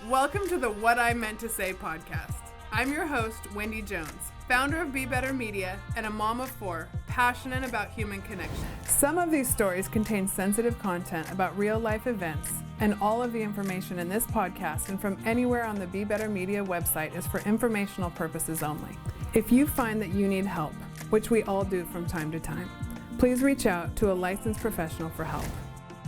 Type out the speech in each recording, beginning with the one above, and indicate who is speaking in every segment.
Speaker 1: Welcome to the What I Meant to Say podcast. I'm your host, Wendy Jones, founder of Be Better Media and a mom of four, passionate about human connection. Some of these stories contain sensitive content about real life events, and all of the information in this podcast and from anywhere on the Be Better Media website is for informational purposes only. If you find that you need help, which we all do from time to time, please reach out to a licensed professional for help.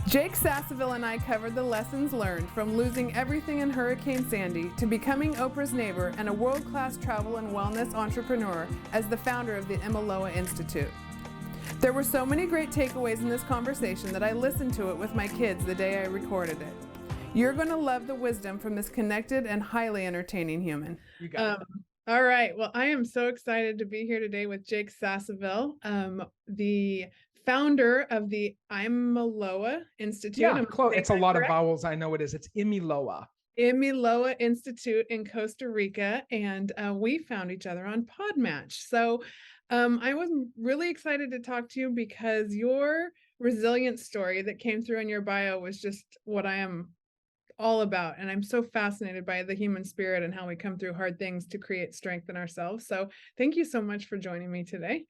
Speaker 1: Jake Sasseville and I covered the lessons learned from losing everything in Hurricane Sandy to becoming Oprah's neighbor and a world-class travel and wellness entrepreneur as the founder of the Imiloa Institute. There were so many great takeaways in this conversation that I listened to it with my kids the day I recorded it. You're going to love the wisdom from this connected and highly entertaining human.
Speaker 2: You got it.
Speaker 1: All right. Well, I am so excited to be here today with Jake Sasseville, the founder of the Imiloa Institute.
Speaker 2: Yeah, close. It's a lot of vowels. I know it is. It's Imiloa.
Speaker 1: Imiloa Institute in Costa Rica. And we found each other on Podmatch. So I was really excited to talk to you because your resilience story that came through in your bio was just what I am all about. And I'm so fascinated by the human spirit and how we come through hard things to create strength in ourselves. So thank you so much for joining me today.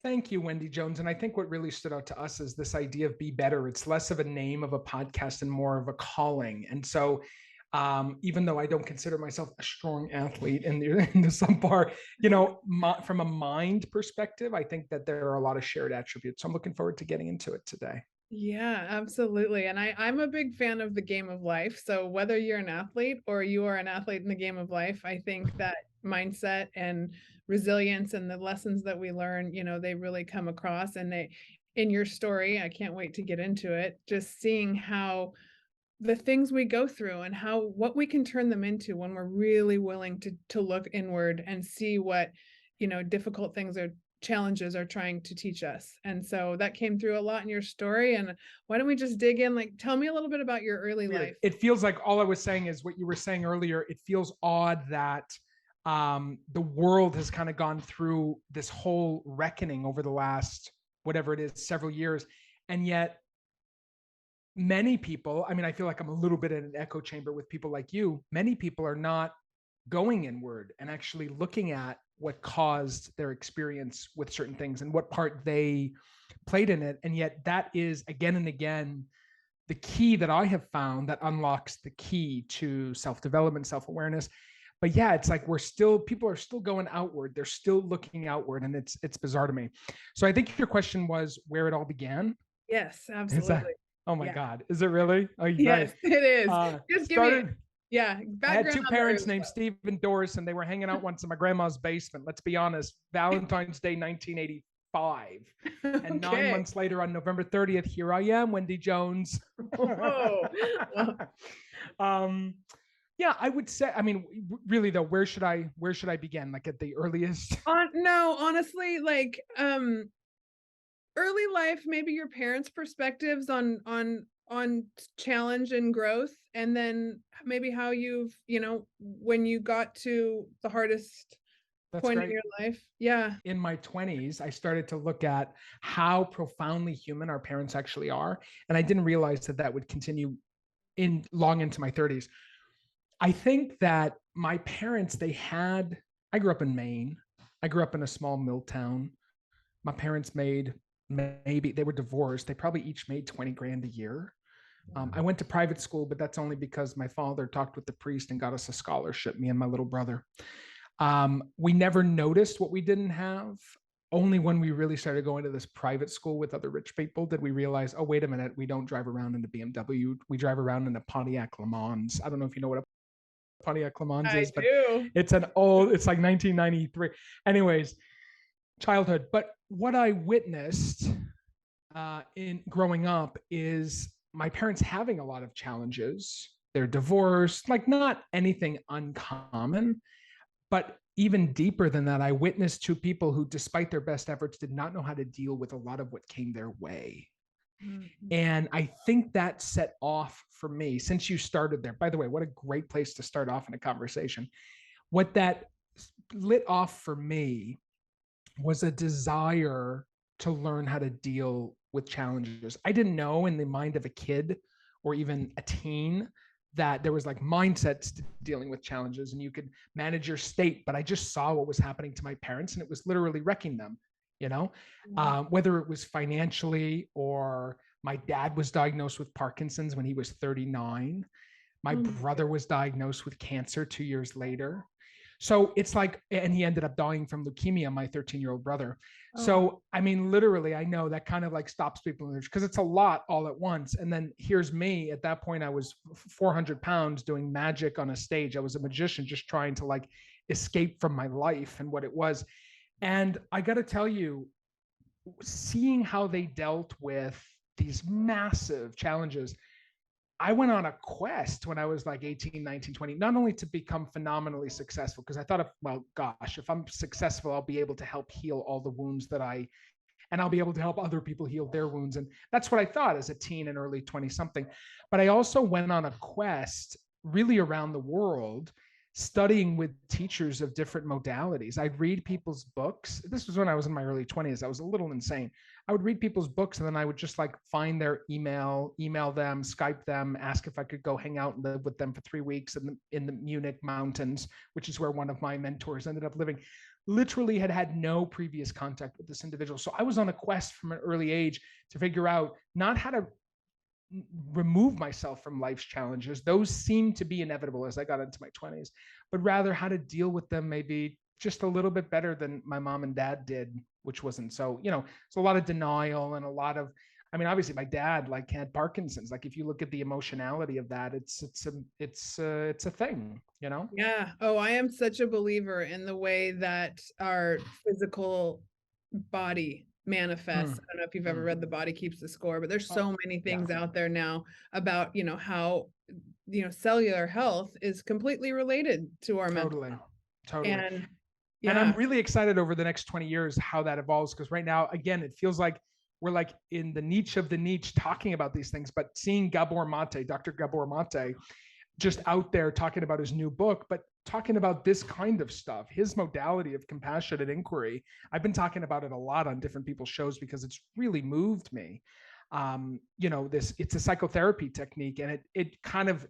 Speaker 2: Thank you, Wendy Jones. And I think what really stood out to us is this idea of Be Better. It's less of a name of a podcast and more of a calling. And so even though I don't consider myself a strong athlete in the some part, from a mind perspective, I think that there are a lot of shared attributes. So I'm looking forward to getting into it today.
Speaker 1: Yeah, absolutely. And I'm a big fan of the game of life. So whether you're an athlete or you are an athlete in the game of life, I think that mindset and resilience and the lessons that we learn, they really come across. And in your story, I can't wait to get into it, just seeing how the things we go through and what we can turn them into when we're really willing to look inward and see what, difficult things or challenges are trying to teach us. And so that came through a lot in your story. And why don't we just dig in? Tell me a little bit about your early life.
Speaker 2: It feels like all I was saying is what you were saying earlier. It feels odd that the world has kind of gone through this whole reckoning over the last, whatever it is, several years. And yet many people, I feel like I'm a little bit in an echo chamber with people like you. Many people are not going inward and actually looking at what caused their experience with certain things and what part they played in it. And yet that is again and again the key that I have found that unlocks the key to self-development, self-awareness. But yeah, it's like people are still going outward. They're still looking outward, and it's bizarre to me. So I think your question was where it all began.
Speaker 1: Yes, absolutely.
Speaker 2: Oh my God. Is it really? Oh,
Speaker 1: yes, it is. Just give me
Speaker 2: I had two parents named Steve and Doris, and they were hanging out once in my grandma's basement. Let's be honest, Valentine's Day, 1985. And 9 months later, on November 30th, here I am, Wendy Jones. Yeah, I would say, really though, where should I begin? Like at the earliest?
Speaker 1: No, honestly, early life, maybe your parents' perspectives on challenge and growth, and then maybe how you've, when you got to the hardest point in your life. Yeah.
Speaker 2: In my 20s, I started to look at how profoundly human our parents actually are. And I didn't realize that would continue long into my 30s. I think that my parents, I grew up in Maine. I grew up in a small mill town. My parents they were divorced. They probably each made 20 grand a year. I went to private school, but that's only because my father talked with the priest and got us a scholarship, me and my little brother. We never noticed what we didn't have. Only when we really started going to this private school with other rich people did we realize, oh, wait a minute, we don't drive around in a BMW. We drive around in a Pontiac Le Mans. I don't know if you know what a Pontiac Le Mans is, but it's like 1993. Anyways, childhood. But what I witnessed in growing up is my parents having a lot of challenges. They're divorced, not anything uncommon, but even deeper than that, I witnessed two people who, despite their best efforts, did not know how to deal with a lot of what came their way. Mm-hmm. And I think that set off for me, since you started there, by the way, what a great place to start off in a conversation. What that lit off for me was a desire to learn how to deal with challenges. I didn't know in the mind of a kid or even a teen that there was like mindsets to dealing with challenges and you could manage your state. But I just saw what was happening to my parents and it was literally wrecking them, you know, whether it was financially or my dad was diagnosed with Parkinson's when he was 39. My brother was diagnosed with cancer 2 years later. So it's like, and he ended up dying from leukemia, my 13-year-old brother. So, I mean, literally, I know that kind of like stops people because it's a lot all at once. And then here's me. At that point, I was 400 pounds doing magic on a stage. I was a magician just trying to like escape from my life and what it was. And I got to tell you, seeing how they dealt with these massive challenges, I went on a quest when I was like 18, 19, 20, not only to become phenomenally successful, because I thought, well, gosh, if I'm successful, I'll be able to help heal all the wounds and I'll be able to help other people heal their wounds. And that's what I thought as a teen and early 20 something. But I also went on a quest really around the world, studying with teachers of different modalities. I'd read people's books. This was when I was in my early 20s. I was a little insane. I would read people's books and then I would just like find their email them, Skype them, ask if I could go hang out and live with them for 3 weeks in the Munich mountains, which is where one of my mentors ended up living. Literally had no previous contact with this individual. So I was on a quest from an early age to figure out not how to remove myself from life's challenges. Those seemed to be inevitable as I got into my 20s, but rather how to deal with them maybe just a little bit better than my mom and dad did, which wasn't so, it's a lot of denial and a lot of, I mean, obviously my dad like had Parkinson's. Like if you look at the emotionality of that, it's a thing,
Speaker 1: Yeah. Oh, I am such a believer in the way that our physical body manifests. I don't know if you've ever read The Body Keeps the Score, but there's so many things out there now about, how, cellular health is completely related to our mental health.
Speaker 2: Totally. And I'm really excited over the next 20 years, how that evolves. Because right now, again, it feels like we're like in the niche of the niche talking about these things, but seeing Dr. Gabor Mate, just out there talking about his new book, but talking about this kind of stuff, his modality of compassionate inquiry. I've been talking about it a lot on different people's shows because it's really moved me. It's a psychotherapy technique, and it kind of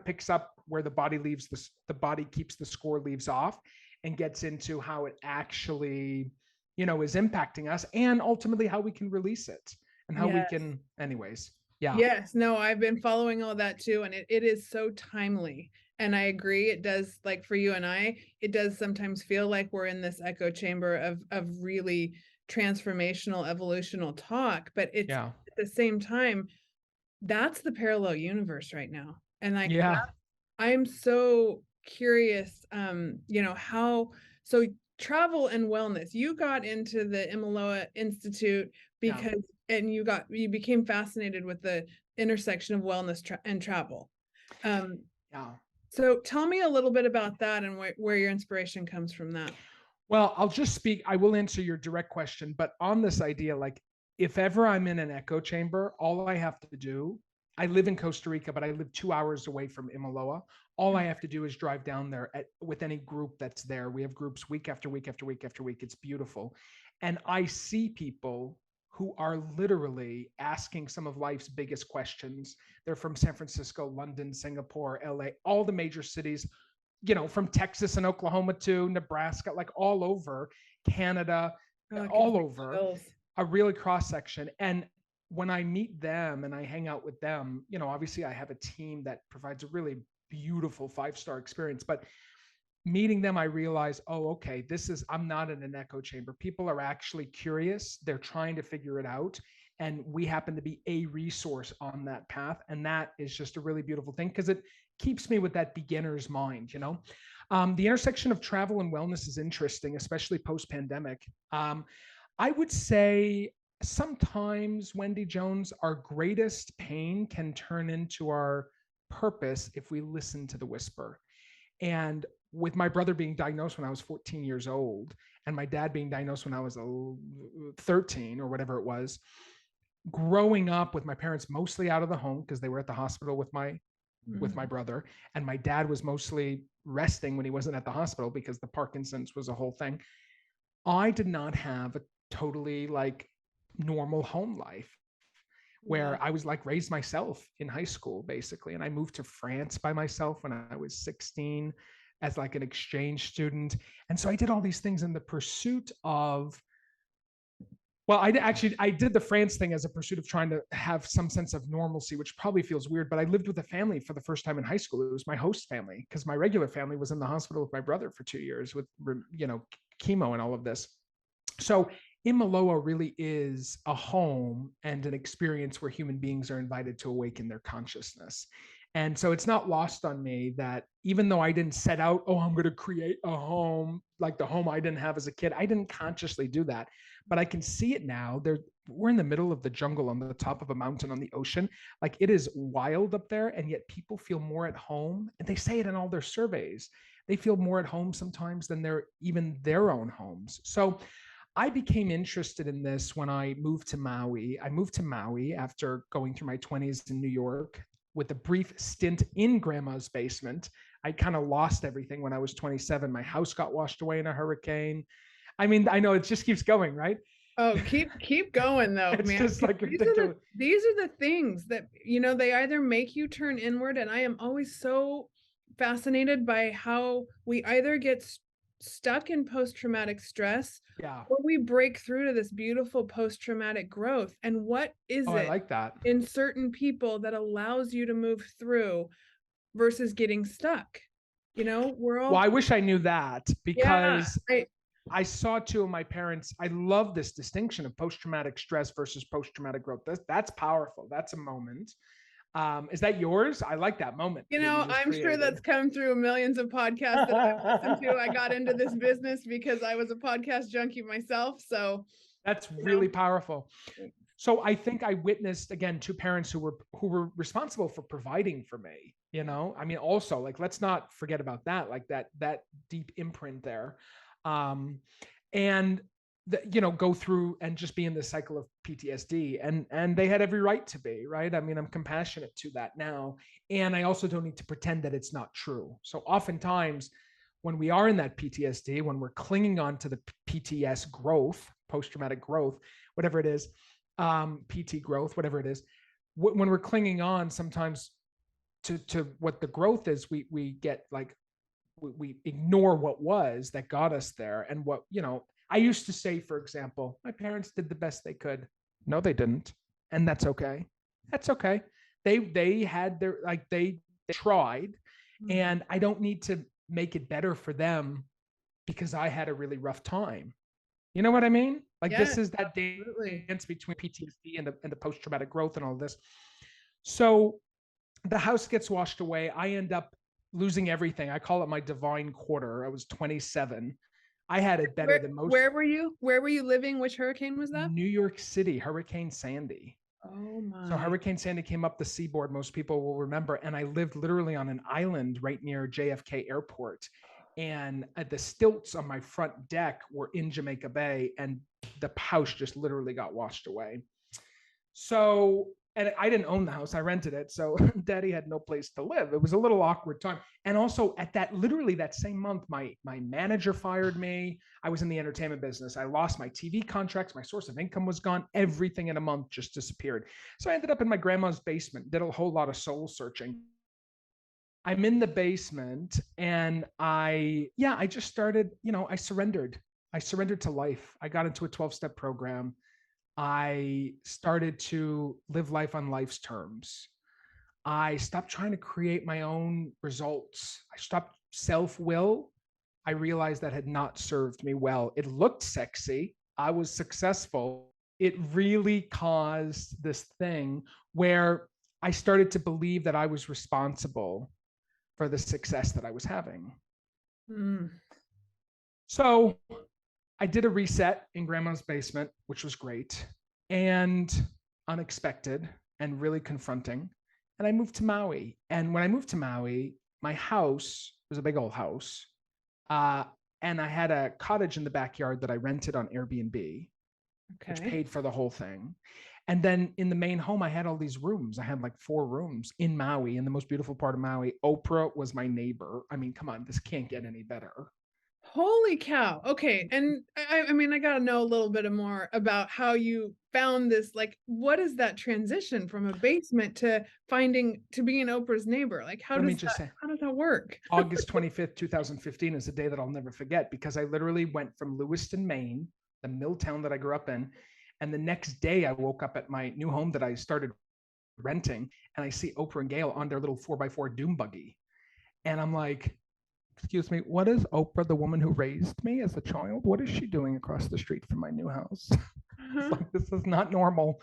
Speaker 2: picks up where the body leaves the body keeps the score leaves off, and gets into how it actually, is impacting us, and ultimately how we can release it and how we can, anyways. Yeah.
Speaker 1: Yes. No, I've been following all that too. And it is so timely. And I agree. It does, like for you and I, it does sometimes feel like we're in this echo chamber of really transformational, evolutional talk. But it's at the same time, that's the parallel universe right now. And like, I'm so curious, so travel and wellness, you got into the Imiloa Institute because and you became fascinated with the intersection of wellness and travel. So tell me a little bit about that and where your inspiration comes from that.
Speaker 2: Well, I will answer your direct question, but on this idea, like if ever I'm in an echo chamber, all I have to do, I live in Costa Rica, but I live 2 hours away from Imiloa. All I have to do is drive down there with any group that's there. We have groups week after week after week after week. It's beautiful. And I see people who are literally asking some of life's biggest questions. They're from San Francisco, London, Singapore, LA, all the major cities, from Texas and Oklahoma to Nebraska, like all over Canada, all over, a really cross section. And when I meet them and I hang out with them, obviously I have a team that provides a really beautiful 5-star experience, but meeting them, I realize, okay, I'm not in an echo chamber. People are actually curious. They're trying to figure it out. And we happen to be a resource on that path. And that is just a really beautiful thing because it keeps me with that beginner's mind, The intersection of travel and wellness is interesting, especially post-pandemic. I would say sometimes, Wendy Jones, our greatest pain can turn into our purpose if we listen to the whisper. And with my brother being diagnosed when I was 14 years old and my dad being diagnosed when I was 13 or whatever it was, growing up with my parents mostly out of the home because they were at the hospital with my brother, and my dad was mostly resting when he wasn't at the hospital because the Parkinson's was a whole thing. I did not have a totally like normal home life. where I was like raised myself in high school, basically. And I moved to France by myself when I was 16 as like an exchange student. And so I did all these things in the pursuit of, well, I did the France thing as a pursuit of trying to have some sense of normalcy, which probably feels weird, but I lived with a family for the first time in high school. It was my host family because my regular family was in the hospital with my brother for 2 years with, chemo and all of this. So Imiloa really is a home and an experience where human beings are invited to awaken their consciousness. And so it's not lost on me that even though I didn't set out, I'm going to create a home like the home I didn't have as a kid, I didn't consciously do that. But I can see it now. We're in the middle of the jungle on the top of a mountain on the ocean. Like it is wild up there, and yet people feel more at home. And they say it in all their surveys. They feel more at home sometimes than even their own homes. So I became interested in this when I moved to Maui. I moved to Maui after going through my 20s in New York with a brief stint in grandma's basement. I kind of lost everything when I was 27. My house got washed away in a hurricane. I mean, I know it just keeps going, right?
Speaker 1: Oh, keep going though,
Speaker 2: it's
Speaker 1: man.
Speaker 2: Just like
Speaker 1: these are the things that, they either make you turn inward, and I am always so fascinated by how we either get stuck in post-traumatic stress, or we break through to this beautiful post-traumatic growth. And what is it
Speaker 2: I like that
Speaker 1: in certain people that allows you to move through versus getting stuck? We're all,
Speaker 2: well, I wish I knew that, because I saw two of my parents. I love this distinction of post-traumatic stress versus post-traumatic growth. That's powerful. That's a moment. Is that yours? I like that moment.
Speaker 1: I'm sure that's come through millions of podcasts that I've listened to. I got into this business because I was a podcast junkie myself. So
Speaker 2: that's really powerful. So I think I witnessed, again, two parents who were responsible for providing for me. I mean, also, like, let's not forget about that, like that deep imprint there. And go through and just be in this cycle of PTSD, and they had every right to be, right? I mean, I'm compassionate to that now. And I also don't need to pretend that it's not true. So oftentimes when we are in that PTSD, when we're clinging on to the PTS growth, post-traumatic growth, whatever it is, PT growth, whatever it is, when we're clinging on sometimes to what the growth is, we get like, we ignore what was that got us there. And what, I used to say, for example, my parents did the best they could. No, they didn't. And that's okay. That's okay. They had their, like, they tried, and I don't need to make it better for them because I had a really rough time. You know what I mean? Like, this is that dance between PTSD and the post-traumatic growth and all this. So the house gets washed away. I end up losing everything. I call it my divine quarter. I was 27. I had it better than most.
Speaker 1: Where were you living? Which hurricane was that?
Speaker 2: New York City, Hurricane Sandy.
Speaker 1: Oh my.
Speaker 2: So Hurricane Sandy came up the seaboard, most people will remember. And I lived literally on an island right near JFK Airport. And the stilts on my front deck were in Jamaica Bay, and the house just literally got washed away. So, and I didn't own the house, I rented it. So daddy had no place to live. It was a little awkward time. And also at literally that same month, my manager fired me. I was in the entertainment business. I lost my TV contracts. My source of income was gone. Everything in a month just disappeared. So I ended up in my grandma's basement, did a whole lot of soul searching. I'm in the basement, and I just started, I surrendered. I surrendered to life. I got into a 12-step program. I started to live life on life's terms. I stopped trying to create my own results. I stopped self-will. I realized that had not served me well. It looked sexy. I was successful. It really caused this thing where I started to believe that I was responsible for the success that I was having. So I did a reset in grandma's basement, which was great and unexpected and really confronting. And I moved to Maui. And when I moved to Maui, my house was a big old house. And I had a cottage in the backyard that I rented on Airbnb, which paid for the whole thing. And then in the main home, I had all these rooms. I had like 4 rooms in Maui, in the most beautiful part of Maui. Oprah was my neighbor. I mean, come on, this can't get any better.
Speaker 1: Holy cow. Okay. And I mean, I got to know a little bit more about how you found this. Like, what is that transition from a basement to being Oprah's neighbor? Like,
Speaker 2: Let me just say,
Speaker 1: how does that work?
Speaker 2: August 25th, 2015 is a day that I'll never forget, because I literally went from Lewiston, Maine, the mill town that I grew up in. And the next day I woke up at my new home that I started renting, and I see Oprah and Gail on their little 4x4 doom buggy. And I'm like, excuse me, what is Oprah, the woman who raised me as a child? What is she doing across the street from my new house? It's like, this is not normal.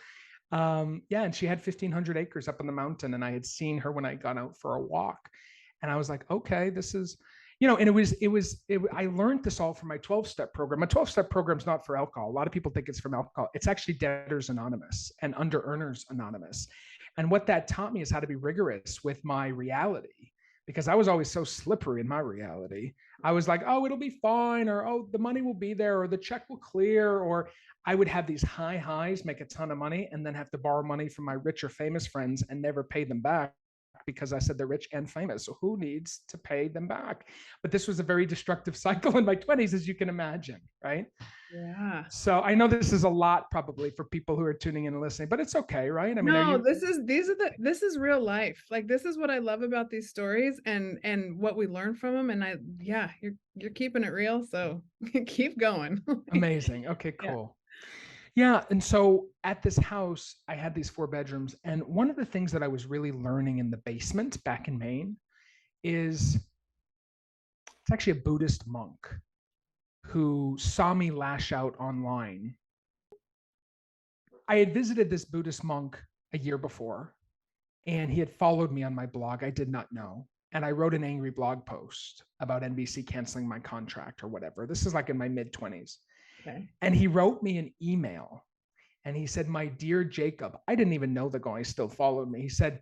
Speaker 2: Yeah, and she had 1,500 acres up on the mountain, and I had seen her when I got out for a walk, and I was like, okay, this is, and I learned this all from my 12-step program. My 12-step program is not for alcohol. A lot of people think it's from alcohol. It's actually Debtors Anonymous and Under Earners Anonymous. And what that taught me is how to be rigorous with my reality, because I was always so slippery in my reality. I was like, oh, it'll be fine, or oh, the money will be there, or the check will clear, or I would have these high highs, make a ton of money, and then have to borrow money from my rich or famous friends and never pay them back, because I said they're rich and famous. So who needs to pay them back? But this was a very destructive cycle in my 20s, as you can imagine, right?
Speaker 1: Yeah.
Speaker 2: So I know this is a lot probably for people who are tuning in and listening, but it's okay, right? I mean,
Speaker 1: no, this is real life. Like, this is what I love about these stories and what we learn from them. And you're keeping it real. So keep going.
Speaker 2: Amazing. Okay, cool. Yeah. And so at this house, I had these 4 bedrooms. And one of the things that I was really learning in the basement back in Maine is it's actually a Buddhist monk who saw me lash out online. I had visited this Buddhist monk a year before, and he had followed me on my blog. I did not know. And I wrote an angry blog post about NBC canceling my contract or whatever. This is like in my mid-20s.
Speaker 1: Okay.
Speaker 2: And he wrote me an email, and he said, my dear Jacob, I didn't even know the guy still followed me. He said,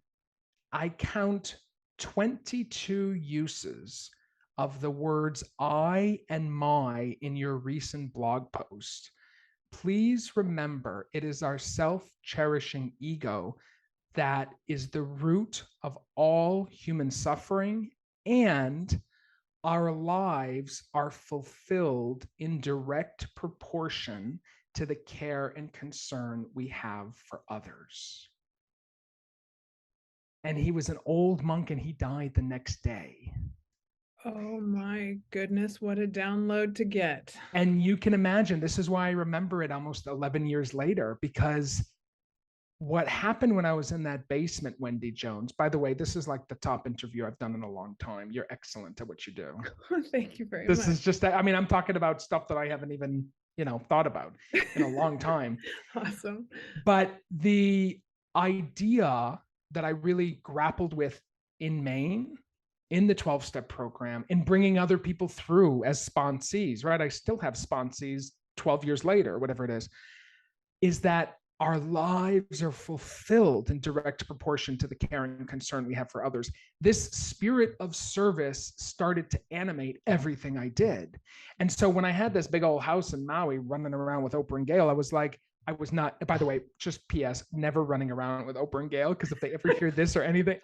Speaker 2: I count 22 uses of the words I and my in your recent blog post. Please remember, it is our self-cherishing ego that is the root of all human suffering, and our lives are fulfilled in direct proportion to the care and concern we have for others. And he was an old monk, and he died the next day.
Speaker 1: Oh my goodness, what a download to get.
Speaker 2: And you can imagine, this is why I remember it almost 11 years later, because what happened when I was in that basement, Wendy Jones, by the way, this is like the top interview I've done in a long time. You're excellent at what you do.
Speaker 1: Thank you very much.
Speaker 2: This is just, I mean, I'm talking about stuff that I haven't even, thought about in a long time.
Speaker 1: Awesome.
Speaker 2: But the idea that I really grappled with in Maine, in the 12-step program, in bringing other people through as sponsees, right? I still have sponsees 12 years later, whatever it is that our lives are fulfilled in direct proportion to the care and concern we have for others. This spirit of service started to animate everything I did. And so when I had this big old house in Maui running around with Oprah and Gail, I was like, I was not, by the way, just PS, never running around with Oprah and Gail, because if they ever hear this or anything,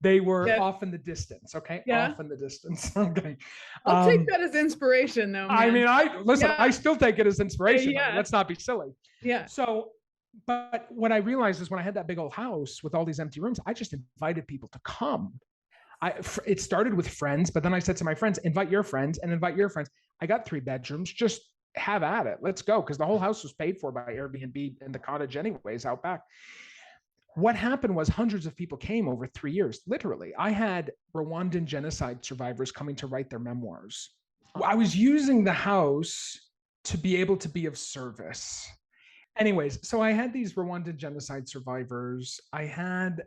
Speaker 2: they were off in the distance. Okay. Yeah. Off in the distance. Okay.
Speaker 1: I'll take that as inspiration though, man.
Speaker 2: I mean, I still take it as inspiration. Yeah. Let's not be silly.
Speaker 1: Yeah.
Speaker 2: So, but what I realized is when I had that big old house with all these empty rooms, I just invited people to come. It started with friends, but then I said to my friends, invite your friends and invite your friends. I got 3 bedrooms, just have at it. Let's go. Because the whole house was paid for by Airbnb and the cottage anyways out back. What happened was hundreds of people came over 3 years. Literally, I had Rwandan genocide survivors coming to write their memoirs. I was using the house to be able to be of service. Anyways, so I had these Rwandan genocide survivors. I had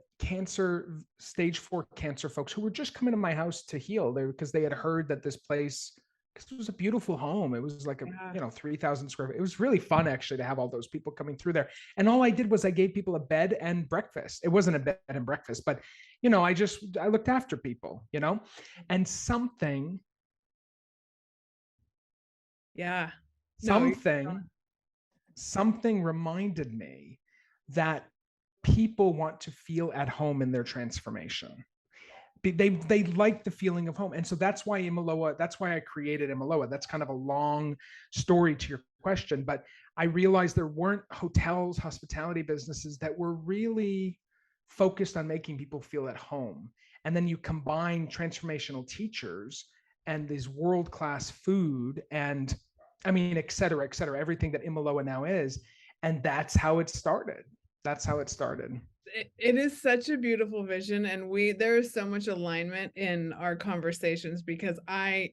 Speaker 2: stage 4 cancer folks who were just coming to my house to heal there because they had heard that this place, because it was a beautiful home. It was like 3,000 square feet. It was really fun actually to have all those people coming through there. And all I did was I gave people a bed and breakfast. It wasn't a bed and breakfast, but I looked after people, and something.
Speaker 1: Yeah.
Speaker 2: Something reminded me that people want to feel at home in their transformation. They like the feeling of home. And so that's why I created Imiloa. That's kind of a long story to your question, but I realized there weren't hotels, hospitality businesses that were really focused on making people feel at home. And then you combine transformational teachers and this world-class food and, I mean, et cetera, everything that Imiloa now is. And that's how it started.
Speaker 1: It is such a beautiful vision, and there is so much alignment in our conversations because I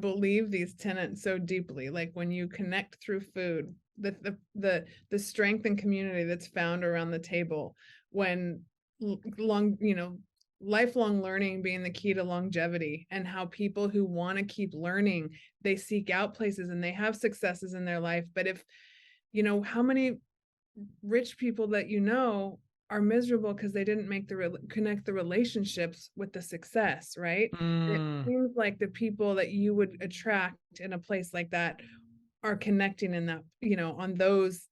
Speaker 1: believe these tenets so deeply. Like when you connect through food, the strength and community that's found around the table, when lifelong learning being the key to longevity, and how people who want to keep learning, they seek out places and they have successes in their life. But if how many rich people that are miserable because they didn't connect the relationships with the success, right? And it seems like the people that you would attract in a place like that are connecting in that, on those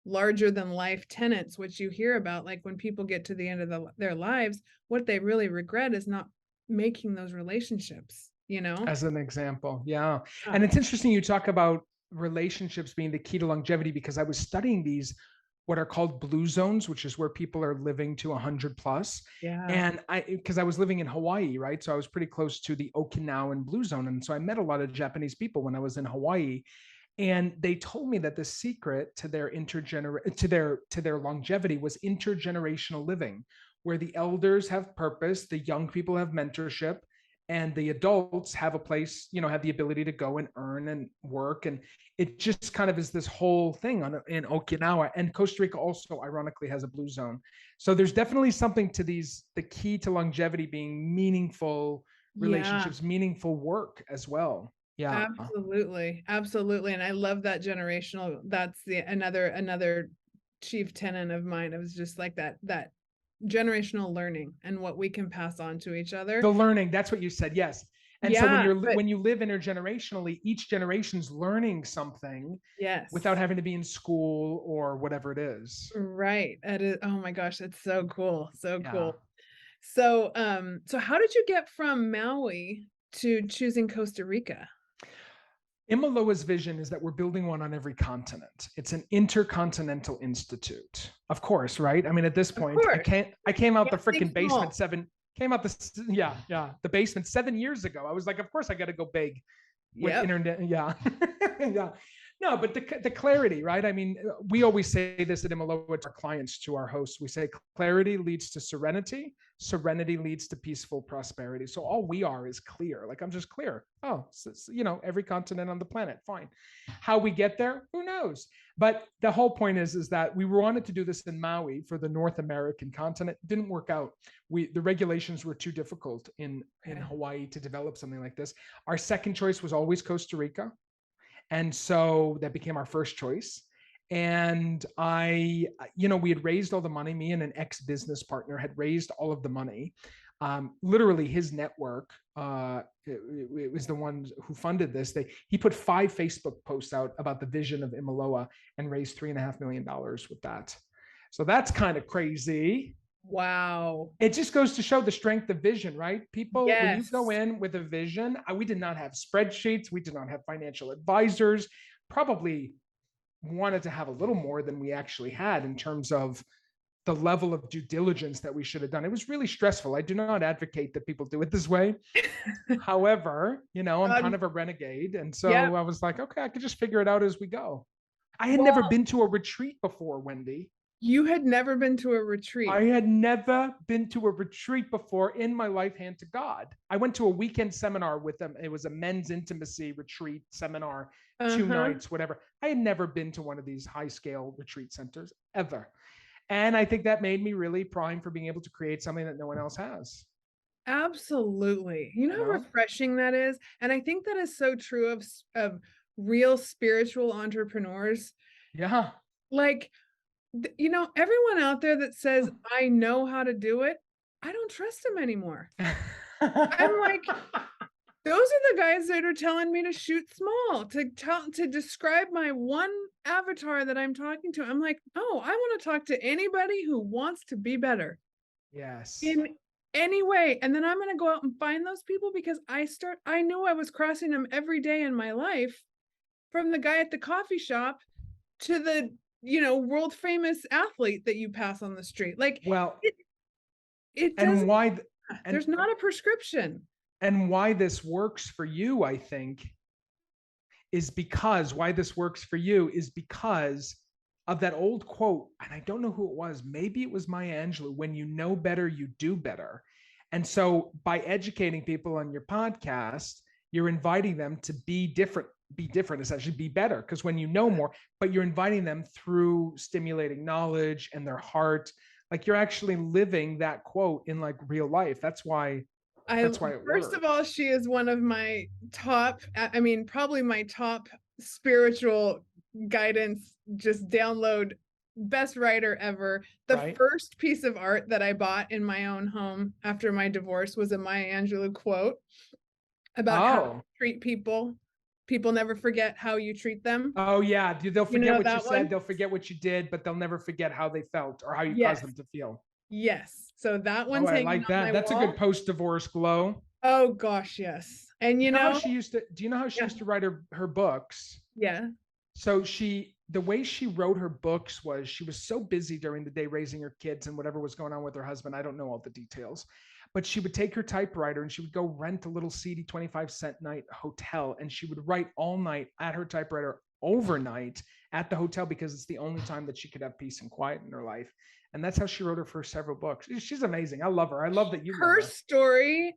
Speaker 1: larger than life tenets, which you hear about, like when people get to the end of their lives, what they really regret is not making those relationships,
Speaker 2: As an example. Yeah. And it's interesting you talk about relationships being the key to longevity, because I was studying these, what are called blue zones, which is where people are living to 100 plus.
Speaker 1: Yeah.
Speaker 2: And because I was living in Hawaii, right? So I was pretty close to the Okinawan blue zone. And so I met a lot of Japanese people when I was in Hawaii. And they told me that the secret to their to their longevity was intergenerational living, where the elders have purpose, the young people have mentorship, and the adults have a place, have the ability to go and earn and work. And it just kind of is this whole thing in Okinawa. And Costa Rica also ironically has a blue zone. So there's definitely something to the key to longevity being meaningful relationships, meaningful work as well. Yeah.
Speaker 1: Absolutely. And I love that generational. That's another chief tenet of mine. It was just like that generational learning and what we can pass on to each other.
Speaker 2: The learning, that's what you said. Yes. And so when you live intergenerationally, each generation's learning something, without having to be in school or whatever it is.
Speaker 1: Right. That is, oh my gosh, that's so cool. Cool. So how did you get from Maui to choosing Costa Rica?
Speaker 2: Imiloa's vision is that we're building one on every continent. It's an intercontinental institute, of course, right? I mean, at this point, I came out the freaking basement the basement 7 years ago. I was like, of course I got to go big with internet. Yeah. Yeah. No, but the clarity, right? I mean, we always say this at Imiloa to our clients, to our hosts. We say clarity leads to serenity. Serenity leads to peaceful prosperity. So all we are is clear. Like, I'm just clear. Oh, so, every continent on the planet. Fine. How we get there, who knows? But the whole point is that we wanted to do this in Maui for the North American continent. It didn't work out. The regulations were too difficult in Hawaii to develop something like this. Our second choice was always Costa Rica. And so that became our first choice. And we had raised all the money. Me and an ex-business partner had raised all of the money. Literally his network, it was the ones who funded this. He put 5 Facebook posts out about the vision of Imiloa and raised $3.5 million with that. So that's kind of crazy.
Speaker 1: Wow.
Speaker 2: It just goes to show the strength of vision, right? People, when you go in with a vision, we did not have spreadsheets. We did not have financial advisors, probably wanted to have a little more than we actually had in terms of the level of due diligence that we should have done. It was really stressful. I do not advocate that people do it this way. However, I'm kind of a renegade. And so I was like, okay, I could just figure it out as we go. I had never been to a retreat before, Wendy.
Speaker 1: You had never been to a retreat?
Speaker 2: I had never been to a retreat before in my life, hand to God. I went to a weekend seminar with them. It was a men's intimacy retreat seminar, 2 nights, whatever. I had never been to one of these high scale retreat centers ever. And I think that made me really prime for being able to create something that no one else has.
Speaker 1: Absolutely. You know how refreshing that is? And I think that is so true of real spiritual entrepreneurs.
Speaker 2: Yeah.
Speaker 1: Like, everyone out there that says, I know how to do it, I don't trust them anymore. I'm like, those are the guys that are telling me to shoot small, to describe my one avatar that I'm talking to. I'm like, no, I want to talk to anybody who wants to be better.
Speaker 2: Yes.
Speaker 1: in any way. And then I'm going to go out and find those people because I knew I was crossing them every day in my life, from the guy at the coffee shop to the, world famous athlete that you pass on the street. Like
Speaker 2: Well,
Speaker 1: it
Speaker 2: and
Speaker 1: doesn't,
Speaker 2: why, and,
Speaker 1: there's not a prescription.
Speaker 2: and why this works for you, I think, is because why this works for you is because of that old quote. And I don't know who it was. Maybe it was Maya Angelou. When you know better, you do better. And so by educating people on your podcast, you're inviting them to be different, essentially be better. Because when you know more, but you're inviting them through stimulating knowledge and their heart, like you're actually living that quote in like real life. That's why it
Speaker 1: First
Speaker 2: works.
Speaker 1: of all, she is one of my top, probably my top spiritual guidance, just download, best writer ever. The first piece of art that I bought in my own home after my divorce was a Maya Angelou quote about how to treat people. People never forget how you treat them.
Speaker 2: Oh yeah, they'll forget what you said, they'll forget what you did, but they'll never forget how they felt or how you caused them to feel.
Speaker 1: Yes. So that one's
Speaker 2: I like that. That's
Speaker 1: wall.
Speaker 2: A good post-divorce glow.
Speaker 1: Oh gosh, yes. And you know
Speaker 2: how she used to, do you know how she used to write her books?
Speaker 1: Yeah.
Speaker 2: So the way she wrote her books was she was so busy during the day raising her kids and whatever was going on with her husband. I don't know all the details, but she would take her typewriter and she would go rent a little seedy 25-cent night hotel. And she would write all night at her typewriter overnight at the hotel because it's the only time that she could have peace and quiet in her life. And that's how she wrote her first several books. She's amazing. I love her. I love that you
Speaker 1: her story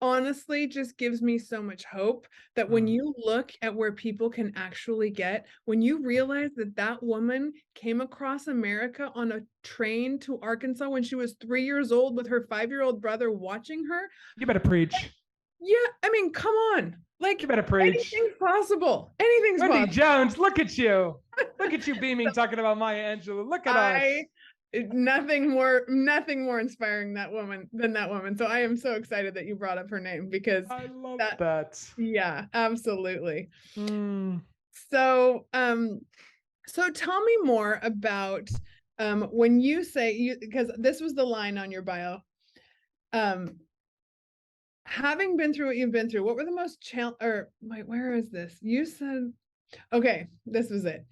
Speaker 1: honestly just gives me so much hope that when you look at where people can actually get, when you realize that woman came across America on a train to Arkansas when she was 3 years old with her 5-year-old brother watching her.
Speaker 2: You better preach.
Speaker 1: Yeah, come on. Like,
Speaker 2: you better preach.
Speaker 1: Anything's possible. Anything's
Speaker 2: Wendy
Speaker 1: possible.
Speaker 2: Jones, look at you. Look at you beaming, talking about Maya Angelou. Look at us.
Speaker 1: Nothing more inspiring than that woman. So I am so excited that you brought up her name because
Speaker 2: I love that.
Speaker 1: Yeah, absolutely.
Speaker 2: So
Speaker 1: tell me more about when you say because this was the line on your bio. Having been through what you've been through, what were the most where is this? You said, okay, this was it.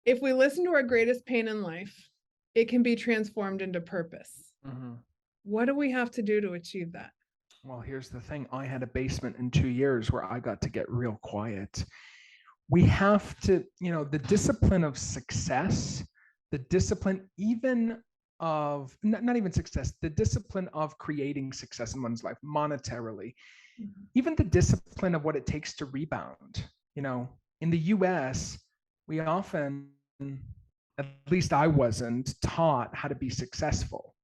Speaker 1: If we listen to our greatest pain in life, it can be transformed into purpose. What do we have to do to achieve that?
Speaker 2: Well, here's the thing. I had a basement in 2 years where I got to get real quiet. We have to, the discipline of success, the discipline even of, not even success, the discipline of creating success in one's life monetarily, even the discipline of what it takes to rebound. In the US, we often, at least I wasn't taught how to be successful.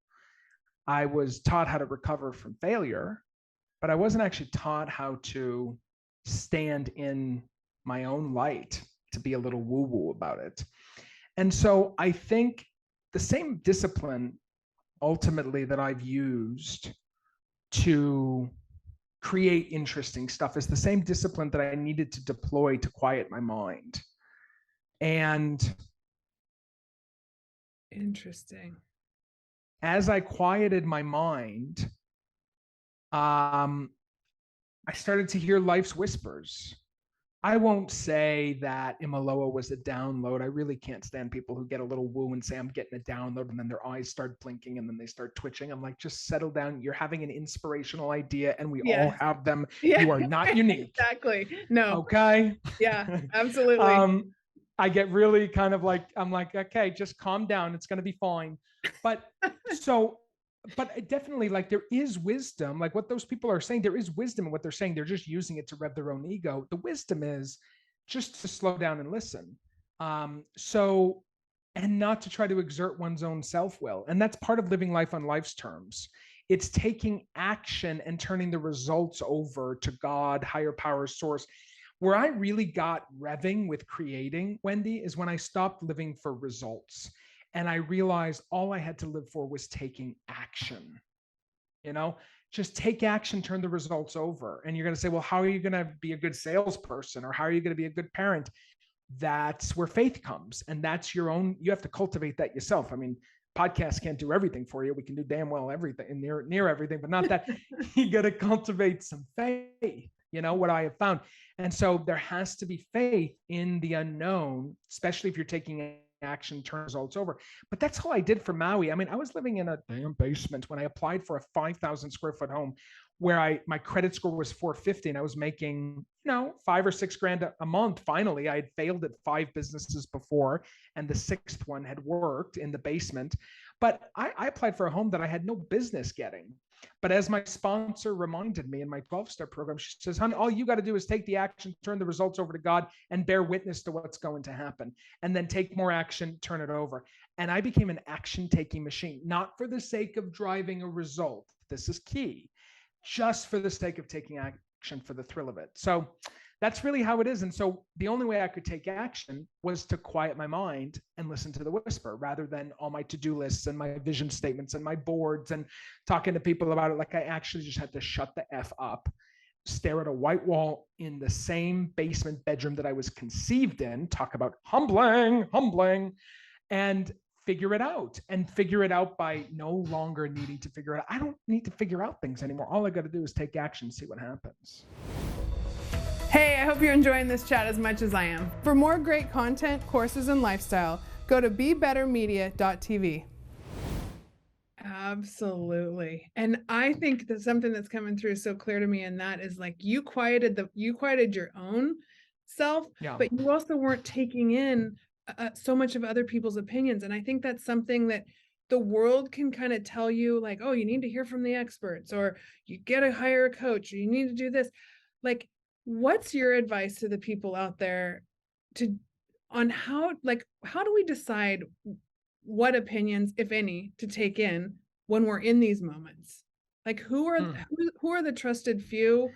Speaker 2: I was taught how to recover from failure, but I wasn't actually taught how to stand in my own light, to be a little woo-woo about it. And so I think the same discipline ultimately that I've used to create interesting stuff is the same discipline that I needed to deploy to quiet my mind. And
Speaker 1: interesting.
Speaker 2: As I quieted my mind, I started to hear life's whispers. I won't say that Imiloa was a download. I really can't stand people who get a little woo and say, I'm getting a download, and then their eyes start blinking and then they start twitching. I'm like, just settle down. You're having an inspirational idea and we all have them. You are not unique.
Speaker 1: Exactly. No.
Speaker 2: Okay.
Speaker 1: Yeah, absolutely.
Speaker 2: I get really kind of like, I'm like, okay, just calm down. It's going to be fine. But definitely, like, there is wisdom, like what those people are saying, there is wisdom in what they're saying. They're just using it to rev their own ego. The wisdom is just to slow down and listen. And not to try to exert one's own self-will. And that's part of living life on life's terms. It's taking action and turning the results over to God, higher power, source. Where I really got revving with creating, Wendy, is when I stopped living for results. And I realized all I had to live for was taking action. Just take action, turn the results over. And you're going to say, well, how are you going to be a good salesperson? Or how are you going to be a good parent? That's where faith comes. And that's your own, you have to cultivate that yourself. podcasts can't do everything for you. We can do damn well everything and near everything, but not that. You got to cultivate some faith, what I have found. And so there has to be faith in the unknown, especially if you're taking action, turn results over. But that's all I did for Maui. I mean, I was living in a damn basement when I applied for a 5,000 square foot home where my credit score was 450 and I was making, $5 or $6 grand a month. Finally, I had failed at 5 businesses before, and the 6th one had worked in the basement. But I applied for a home that I had no business getting. But as my sponsor reminded me in my 12-step program, she says, "Hon, all you got to do is take the action, turn the results over to God, and bear witness to what's going to happen. And then take more action, turn it over." And I became an action-taking machine, not for the sake of driving a result. This is key. Just for the sake of taking action, for the thrill of it. So that's really how it is. And so the only way I could take action was to quiet my mind and listen to the whisper, rather than all my to-do lists and my vision statements and my boards and talking to people about it. Like, I actually just had to shut the F up, stare at a white wall in the same basement bedroom that I was conceived in, talk about humbling, and figure it out by no longer needing to figure it out. I don't need to figure out things anymore. All I got to do is take action, see what happens.
Speaker 1: Hey, I hope you're enjoying this chat as much as I am. For more great content, courses, and lifestyle, go to BeBetterMedia.tv. Absolutely. And I think that something that's coming through so clear to me, and that is like you quieted your own self, but you also weren't taking in so much of other people's opinions. And I think that's something that the world can kind of tell you, like, oh, you need to hear from the experts, or you get to hire a coach, or you need to do this. Like, what's your advice to the people out there on how do we decide what opinions, if any, to take in when we're in these moments? Like, who are the trusted few?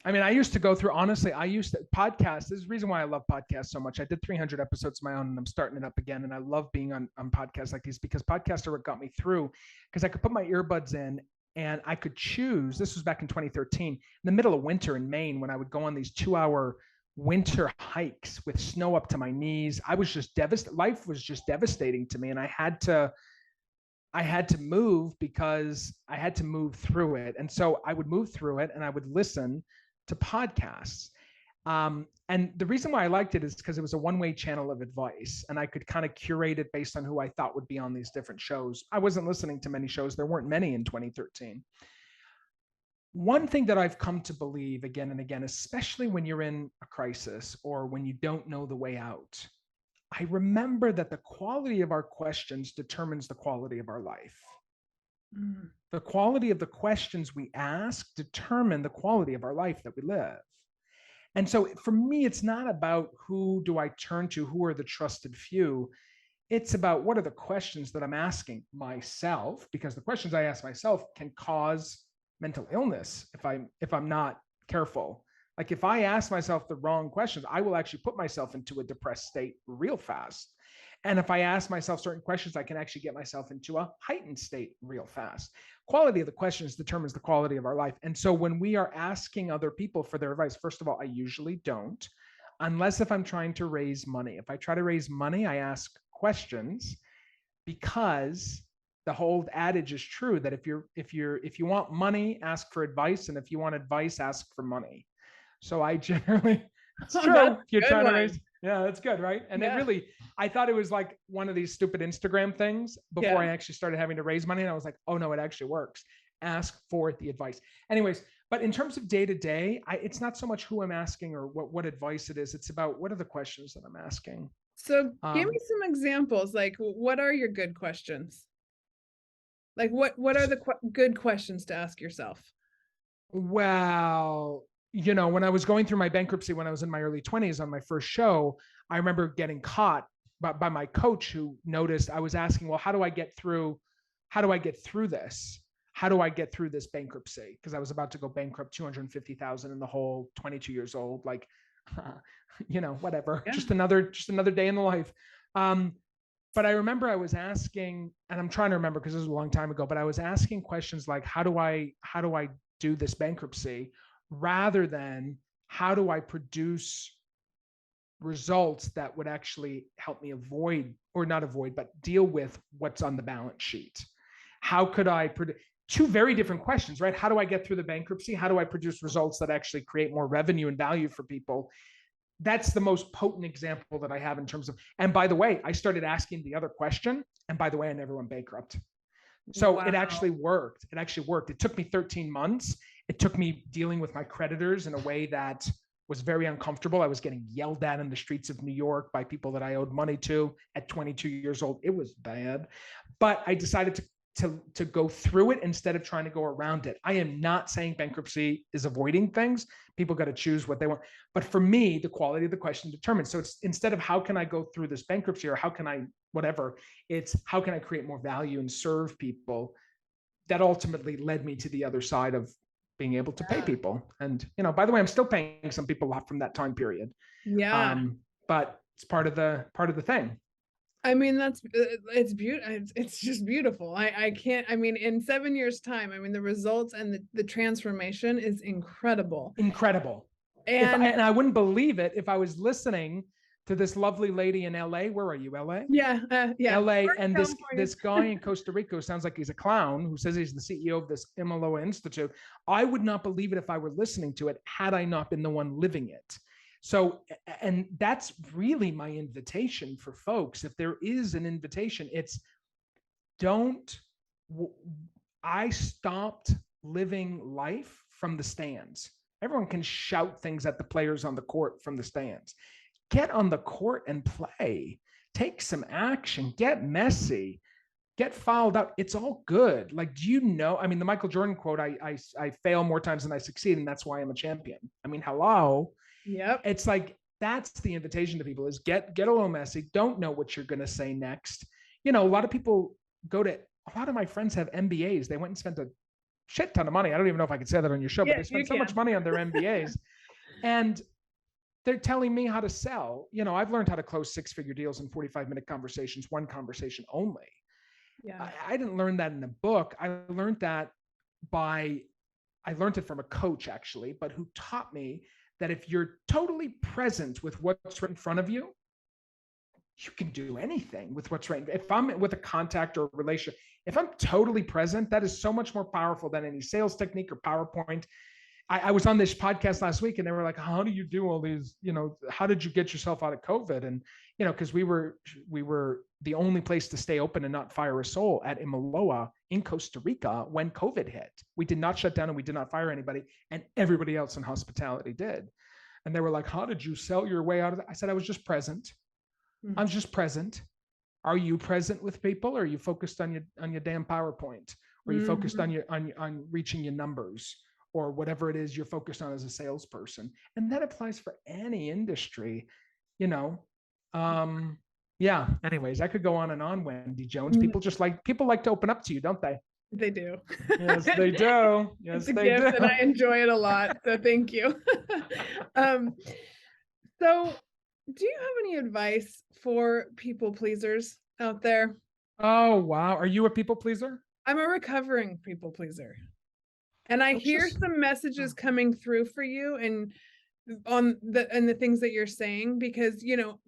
Speaker 2: I mean, I used to go through, honestly, podcasts. This is the reason why I love podcasts so much. I did 300 episodes of my own, and I'm starting it up again. And I love being on podcasts like these, because podcasts are what got me through, because I could put my earbuds in and I could choose. This was back in 2013, in the middle of winter in Maine, when I would go on these 2-hour winter hikes with snow up to my knees. I was just devastated. Life was just devastating to me. And I had to move, because I had to move through it. And so I would move through it and I would listen to podcasts. And the reason why I liked it is because it was a one-way channel of advice, and I could kind of curate it based on who I thought would be on these different shows. I wasn't listening to many shows. There weren't many in 2013. One thing that I've come to believe again and again, especially when you're in a crisis or when you don't know the way out, I remember that the quality of our questions determines the quality of our life. The quality of the questions we ask determine the quality of our life that we live. And so for me, it's not about who do I turn to, who are the trusted few. It's about what are the questions that I'm asking myself, because the questions I ask myself can cause mental illness if I'm not careful. Like, if I ask myself the wrong questions, I will actually put myself into a depressed state real fast. And if I ask myself certain questions, I can actually get myself into a heightened state real fast. Quality of the questions determines the quality of our life. And so when we are asking other people for their advice, first of all, I usually don't, unless if I'm trying to raise money. If I try to raise money, I ask questions, because the whole adage is true that if you want money, ask for advice, and if you want advice, ask for money. So I generally, it's true. If you're trying to raise, that's good, right? And it really, I thought it was like one of these stupid Instagram things before I actually started having to raise money. And I was like, oh no, it actually works. Ask for the advice. Anyways, but in terms of day to day, it's not so much who I'm asking or what advice it is. It's about what are the questions that I'm asking.
Speaker 1: So give me some examples. Like, what are your good questions? Like, what are the good questions to ask yourself?
Speaker 2: Well, when I was going through my bankruptcy, when I was in my early 20s on my first show, I remember getting caught by my coach, who noticed I was asking, well, how do I get through this? How do I get through this bankruptcy? Because I was about to go bankrupt, 250,000 in the hole, 22 years old, like, whatever, just another day in the life. But I remember I was asking, and I'm trying to remember because this was a long time ago, but I was asking questions like, how do I do this bankruptcy, rather than how do I produce results that would actually help me avoid, or not avoid, but deal with what's on the balance sheet. How could I two very different questions, right? How do I get through the bankruptcy? How do I produce results that actually create more revenue and value for people? That's the most potent example that I have in terms of, and by the way, I started asking the other question. And by the way, I never went bankrupt. So It actually worked. It took me 13 months. It took me dealing with my creditors in a way that was very uncomfortable. I was getting yelled at in the streets of New York by people that I owed money to at 22 years old. It was bad, but I decided to go through it instead of trying to go around it. I am not saying bankruptcy is avoiding things. People got to choose what they want. But for me, the quality of the question determines. So it's, instead of how can I go through this bankruptcy, or how can I, whatever, it's how can I create more value and serve people. That ultimately led me to the other side of being able to pay people. And, by the way, I'm still paying some people off from that time period.
Speaker 1: Yeah.
Speaker 2: But it's part of the thing.
Speaker 1: I mean, it's beautiful. It's just beautiful. I can't, in 7 years time, the results and the transformation is incredible.
Speaker 2: Incredible. And I wouldn't believe it if I was listening to this lovely lady in LA. Where are you, LA?
Speaker 1: Yeah.
Speaker 2: LA. And this guy in Costa Rica who sounds like he's a clown, who says he's the CEO of this Imiloa Institute. I would not believe it if I were listening to it, had I not been the one living it. So, and that's really my invitation for folks. If there is an invitation, it's I stopped living life from the stands. Everyone can shout things at the players on the court from the stands. Get on the court and play. Take some action. Get messy. Get fouled out. It's all good. Like, do you know? The Michael Jordan quote, I fail more times than I succeed, and that's why I'm a champion. Hello.
Speaker 1: Yep.
Speaker 2: It's like, that's the invitation to people, is get a little messy. Don't know what you're going to say next. A lot of people a lot of my friends have MBAs. They went and spent a shit ton of money. I don't even know if I could say that on your show, but they spent so much money on their MBAs. And they're telling me how to sell. I've learned how to close 6-figure deals in 45-minute conversations, one conversation only.
Speaker 1: Yeah.
Speaker 2: I didn't learn that in a book. I learned it from a coach, actually, but who taught me that if you're totally present with what's right in front of you, you can do anything with what's right. If I'm with a contact or a relation, if I'm totally present, that is so much more powerful than any sales technique or PowerPoint. I was on this podcast last week, and they were like, how do you do all these, how did you get yourself out of COVID? And, because we were the only place to stay open and not fire a soul at Imiloa in Costa Rica when COVID hit. We did not shut down, and we did not fire anybody, and everybody else in hospitality did. And they were like, how did you sell your way out of that? I said, I was just present. Mm-hmm. I was just present. Are you present with people? Or are you focused on your damn PowerPoint? Or are you focused on reaching your numbers? Or whatever it is you're focused on as a salesperson. And that applies for any industry, yeah. Anyways, I could go on and on, Wendy Jones. People like to open up to you, don't they?
Speaker 1: They do.
Speaker 2: Yes, they do. Yes, they do.
Speaker 1: And I enjoy it a lot. So thank you. So do you have any advice for people pleasers out there?
Speaker 2: Oh, wow. Are you a people pleaser?
Speaker 1: I'm a recovering people pleaser. And I hear some messages coming through for you and the things that you're saying, because,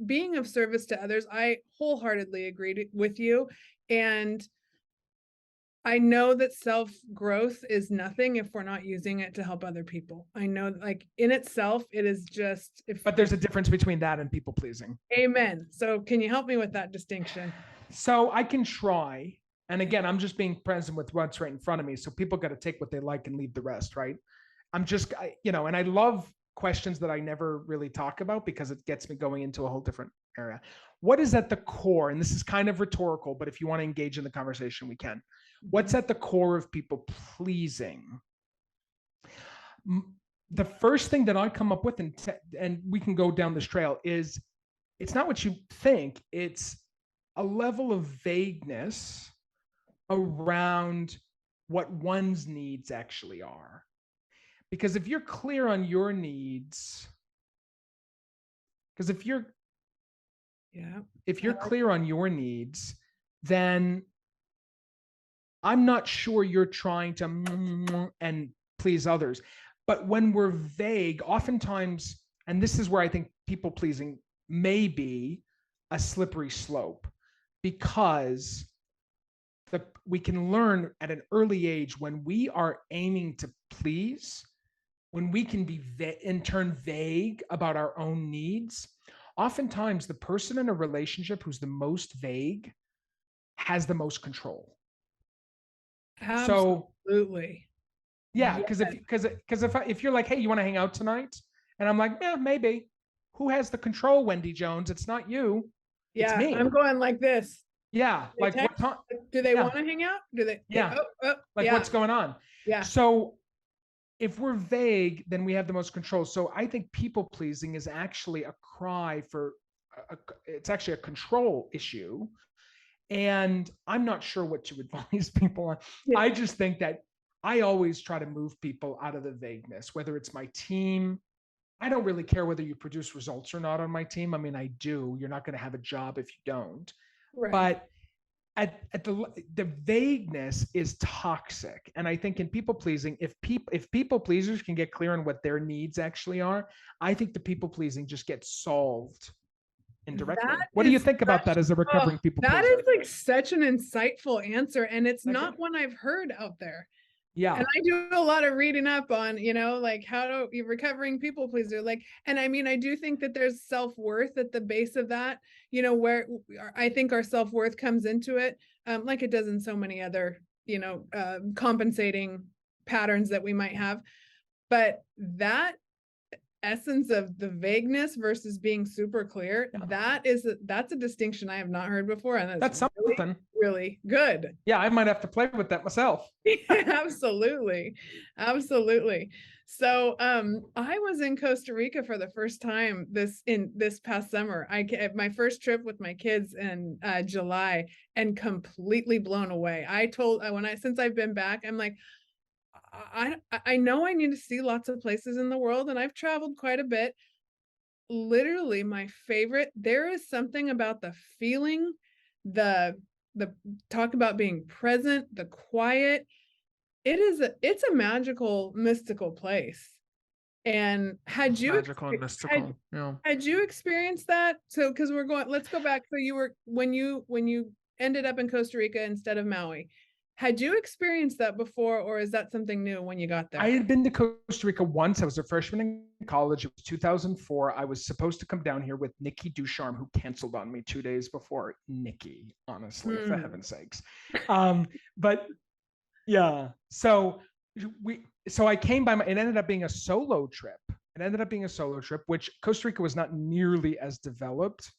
Speaker 1: being of service to others, I wholeheartedly agree with you. And I know that self-growth is nothing if we're not using it to help other people. I know, like, in itself, it is just.
Speaker 2: But there's a difference between that and people pleasing.
Speaker 1: Amen. So can you help me with that distinction?
Speaker 2: So I can try. And again, I'm just being present with what's right in front of me. So people got to take what they like and leave the rest, right? And I love questions that I never really talk about, because it gets me going into a whole different area. What is at the core? And this is kind of rhetorical, but if you want to engage in the conversation, we can. What's at the core of people pleasing? The first thing that I come up with, and we can go down this trail, is it's not what you think. It's a level of vagueness around what one's needs actually are. Because if you're clear on your needs, if you're clear on your needs, then I'm not sure you're trying to and please others. But when we're vague, oftentimes, and this is where I think people pleasing may be a slippery slope, because we can learn at an early age when we are aiming to please, when we can be in turn vague about our own needs. Oftentimes the person in a relationship who's the most vague has the most control.
Speaker 1: Absolutely.
Speaker 2: Yeah, because if you're like, hey, you want to hang out tonight? And I'm like, yeah, maybe. Who has the control, Wendy Jones? It's not you.
Speaker 1: Yeah,
Speaker 2: it's me.
Speaker 1: I'm going like this.
Speaker 2: Yeah, like
Speaker 1: what time? Do they want to hang out? Do they?
Speaker 2: Yeah. What's going on?
Speaker 1: Yeah.
Speaker 2: So if we're vague, then we have the most control. So I think people pleasing is actually a cry for, it's actually a control issue. And I'm not sure what to advise people on. Yeah. I just think that I always try to move people out of the vagueness, whether it's my team. I don't really care whether you produce results or not on my team. I mean, I do. You're not going to have a job if you don't. Right. But at the vagueness is toxic. And I think in people pleasing, if people pleasers can get clear on what their needs actually are, I think the people pleasing just gets solved indirectly. What do you think about that as a recovering people pleaser?
Speaker 1: That is like such an insightful answer. And it's not one I've heard out there. Yeah. And I do a lot of reading up on, like how to be recovering people pleaser. Like, and I mean, I do think that there's self-worth at the base of that, where I think our self-worth comes into it, like it does in so many other, compensating patterns that we might have. But that essence of the vagueness versus being super clear, that's a distinction I have not heard before, and that's something really good.
Speaker 2: Yeah, I might have to play with that myself.
Speaker 1: Absolutely. So I was in Costa Rica for the first time this past summer. My first trip with my kids in July, and completely blown away. Since I've been back, I'm like, I know I need to see lots of places in the world, and I've traveled quite a bit. Literally my favorite, there is something about the feeling, the talk about being present, the quiet. It's a magical, mystical place. And had you experienced that? So, because let's go back. So when you ended up in Costa Rica instead of Maui, had you experienced that before, or is that something new when you got there?
Speaker 2: I had been to Costa Rica once. I was a freshman in college. It was 2004. I was supposed to come down here with Nikki Ducharme, who canceled on me 2 days before. Nikki, honestly, for heaven's sakes. But yeah, so I came by it ended up being a solo trip. Which Costa Rica was not nearly as developed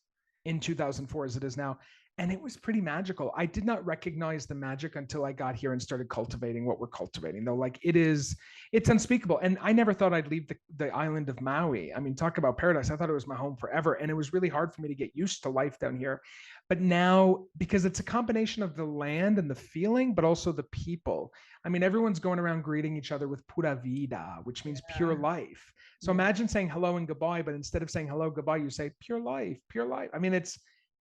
Speaker 2: in 2004 as it is now. And it was pretty magical. I did not recognize the magic until I got here and started cultivating what we're cultivating, though. Like it's unspeakable. And I never thought I'd leave the island of Maui. I mean, talk about paradise. I thought it was my home forever. And it was really hard for me to get used to life down here. But now, because it's a combination of the land and the feeling, but also the people. I mean, everyone's going around greeting each other with pura vida, which means pure life. So imagine saying hello and goodbye, but instead of saying hello, goodbye, you say pure life, pure life. I mean,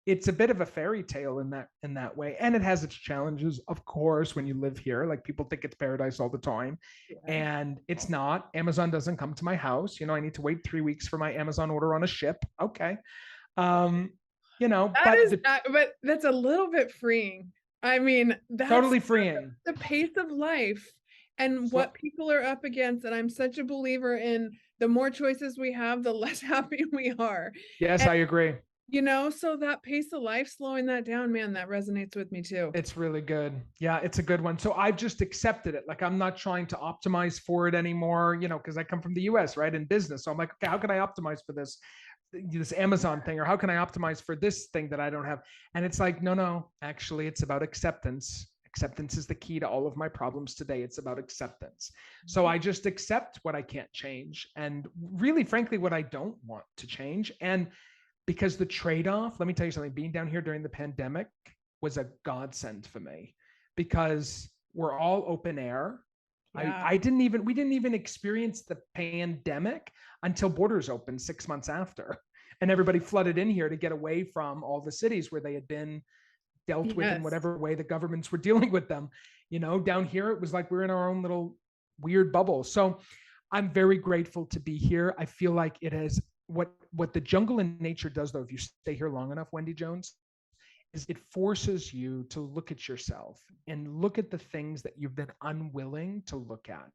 Speaker 2: it's a bit of a fairy tale in that way. And it has its challenges, of course, when you live here. Like, people think it's paradise all the time. And it's not. Amazon doesn't come to my house. I need to wait 3 weeks for my Amazon order on a ship. Okay. But
Speaker 1: that's a little bit freeing. I mean, that's
Speaker 2: totally freeing.
Speaker 1: The pace of life and what people are up against. And I'm such a believer in the more choices we have, the less happy we are.
Speaker 2: Yes, I agree.
Speaker 1: So that pace of life, slowing that down, man, that resonates with me too.
Speaker 2: It's really good. Yeah, it's a good one. So I've just accepted it. Like, I'm not trying to optimize for it anymore, because I come from the US, right, in business. So I'm like, okay, how can I optimize for this Amazon thing? Or how can I optimize for this thing that I don't have? And it's like, no, actually, it's about acceptance. Acceptance is the key to all of my problems today. It's about acceptance. So I just accept what I can't change, and really, frankly, what I don't want to change. And because the trade-off, let me tell you something, being down here during the pandemic was a godsend for me, because we're all open air. Yeah. We didn't even experience the pandemic until borders opened 6 months after, and everybody flooded in here to get away from all the cities where they had been dealt with in whatever way the governments were dealing with them. Down here, it was like we're in our own little weird bubble. So I'm very grateful to be here. I feel like it has what the jungle in nature does, though, if you stay here long enough, Wendy Jones, is it forces you to look at yourself and look at the things that you've been unwilling to look at.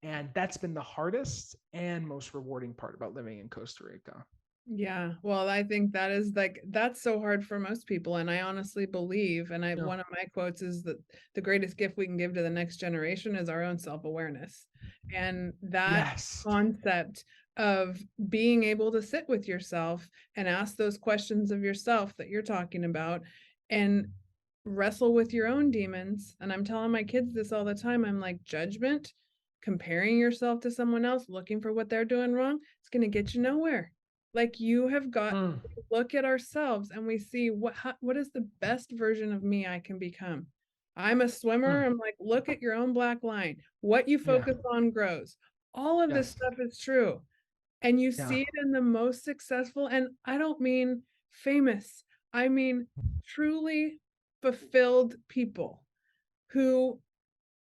Speaker 2: And that's been the hardest and most rewarding part about living in Costa Rica.
Speaker 1: Yeah, well, I think that's so hard for most people. And I honestly believe, and one of my quotes is that the greatest gift we can give to the next generation is our own self-awareness. And that concept of being able to sit with yourself and ask those questions of yourself that you're talking about and wrestle with your own demons. And I'm telling my kids this all the time. I'm like, judgment, comparing yourself to someone else, looking for what they're doing wrong, it's going to get you nowhere. Like, you have got to look at ourselves and we see what is the best version of me I can become. I'm a swimmer. I'm like, look at your own black line. What you focus on grows. All of this stuff is true. And you see it in the most successful, and I don't mean famous, I mean truly fulfilled people who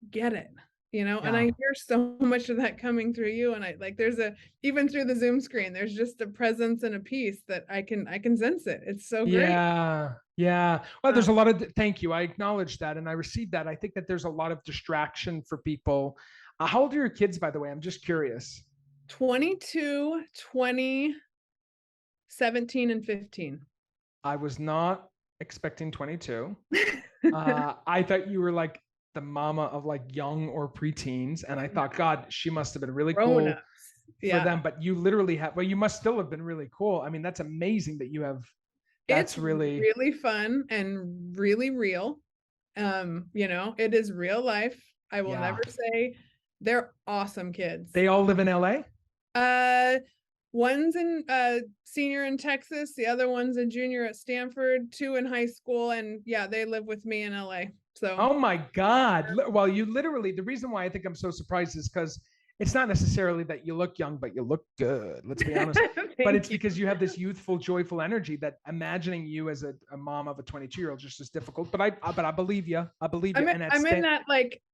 Speaker 1: get it. And I hear so much of that coming through you. And even through the Zoom screen, there's just a presence and a peace that I can sense it. It's so great.
Speaker 2: Yeah. Well, there's a lot of, thank you. I acknowledge that. And I received that. I think that there's a lot of distraction for people. How old are your kids, by the way? I'm just curious.
Speaker 1: 22, 20, 17, and 15.
Speaker 2: I was not expecting 22. I thought you were like the mama of like young or preteens. And I thought, God, she must have been really cool for them. But you literally you must still have been really cool. I mean, that's amazing that you have. That's
Speaker 1: really fun and really real. It is real life. I will never say they're awesome kids.
Speaker 2: They all live in LA?
Speaker 1: One's in senior in Texas, the other one's a junior at Stanford, 2 in high school, and they live with me in LA. So
Speaker 2: oh my God. Well, you literally, the reason why I think I'm so surprised is because it's not necessarily that you look young, but you look good. Let's be honest. But it's because you have this youthful, joyful energy that imagining you as a mom of a 22-year-old just is difficult. But I believe you. I believe you.
Speaker 1: I'm in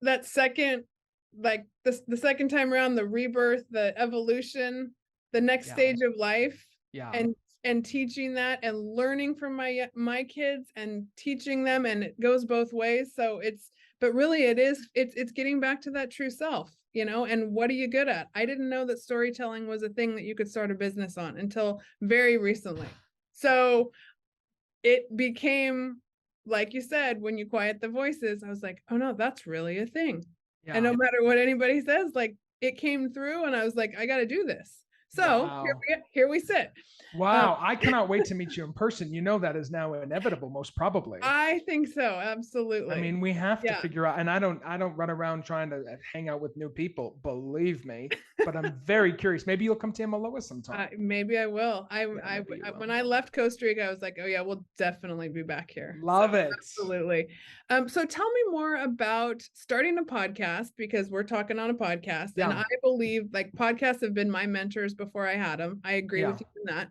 Speaker 1: that second, the second time around, the rebirth, the evolution, the next stage of life. And teaching that and learning from my kids and teaching them, and it goes both ways. So but really it's getting back to that true self, and what are you good at? I didn't know that storytelling was a thing that you could start a business on until very recently. So it became, like you said, when you quiet the voices, I was like, oh no, that's really a thing. And no matter what anybody says, like, it came through and I was like, I got to do this. So here we sit.
Speaker 2: Wow. I cannot wait to meet you in person. That is now inevitable, most probably.
Speaker 1: I think so. Absolutely.
Speaker 2: I mean, we have to figure out, and I don't run around trying to hang out with new people, believe me, but I'm very curious. Maybe you'll come to Imiloa sometime.
Speaker 1: Maybe I will. When I left Costa Rica, I was like, oh yeah, we'll definitely be back here.
Speaker 2: Love it.
Speaker 1: Absolutely. So tell me more about starting a podcast, because we're talking on a podcast, and I believe podcasts have been my mentors before I had them. I agree with you in that.